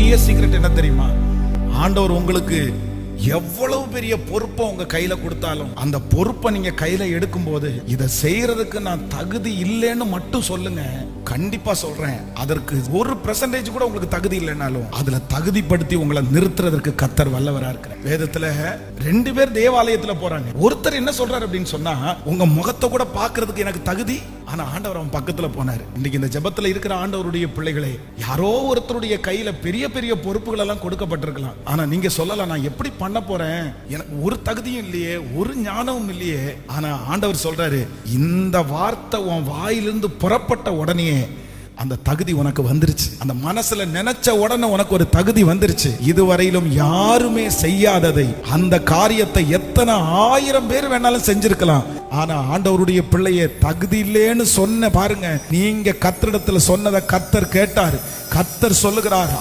பெரிய சீக்ரெட் என்ன தெரியுமா? ஆண்டவர் உங்களுக்கு எவ்வளவு பெரிய பொறுப்பை உங்க கையில கொடுத்தாலும் அந்த பொறுப்பை நீங்க கையில எடுக்கும் போது இதை செய்யறதுக்கு நான் தகுதி இல்லைன்னு மட்டும் சொல்லுங்க. கண்டிப்பா சொல்றேன், அதற்கு 1% கூட உங்களுக்கு தகுதி இல்லைனாலும் அதுல தகுதிப்படுத்தி உங்களை நிறுத்துறதற்கு கர்த்தர் வல்லவரா இருக்கிறார். வேதத்துல 2 பேர் தேவாலயத்துல போறாங்க. ஒருத்தர் என்ன சொல்றாரு அப்படின்னு சொன்னா, உங்க முகத்தை கூட பாக்குறதுக்கு எனக்கு தகுதி, ஆனா ஆண்டவர் அவன் பக்கத்துல போனாரு. இன்னைக்கு இந்த ஜெபத்துல இருக்கிற ஆண்டவருடைய பிள்ளைகளே, யாரோ ஒருத்தருடைய கையில பெரிய பெரிய பொறுப்புகள் எல்லாம் கொடுக்கப்பட்டிருக்கலாம். ஆனா நீங்க சொல்லலாம், நான் எப்படி பண்ண போறேன், எனக்கு ஒரு தகுதியும் இல்லையே, ஒரு ஞானமும் இல்லையே. ஆனா ஆண்டவர் சொல்றாரு, இந்த வார்த்தை உன் வாயிலிருந்து புறப்பட்ட உடனே அந்த தகுதி உனக்கு வந்துருச்சு. அந்த மனசுல நினைச்ச உடனே உனக்கு ஒரு தகுதி வந்துருச்சு. இதுவரையிலும் யாருமே செய்யாததை, அந்த காரியத்தை எத்தனை 1000 பேர் வேணாலும் செஞ்சிருக்கலாம். ஆனா ஆண்டவருடைய பிள்ளைய தகுதி இல்லைன்னு சொன்ன பாருங்க, நீங்க கர்த்தரிடத்துல சொன்னதை கர்த்தர் கேட்டார். கர்த்தர் சொல்லுகிறார்,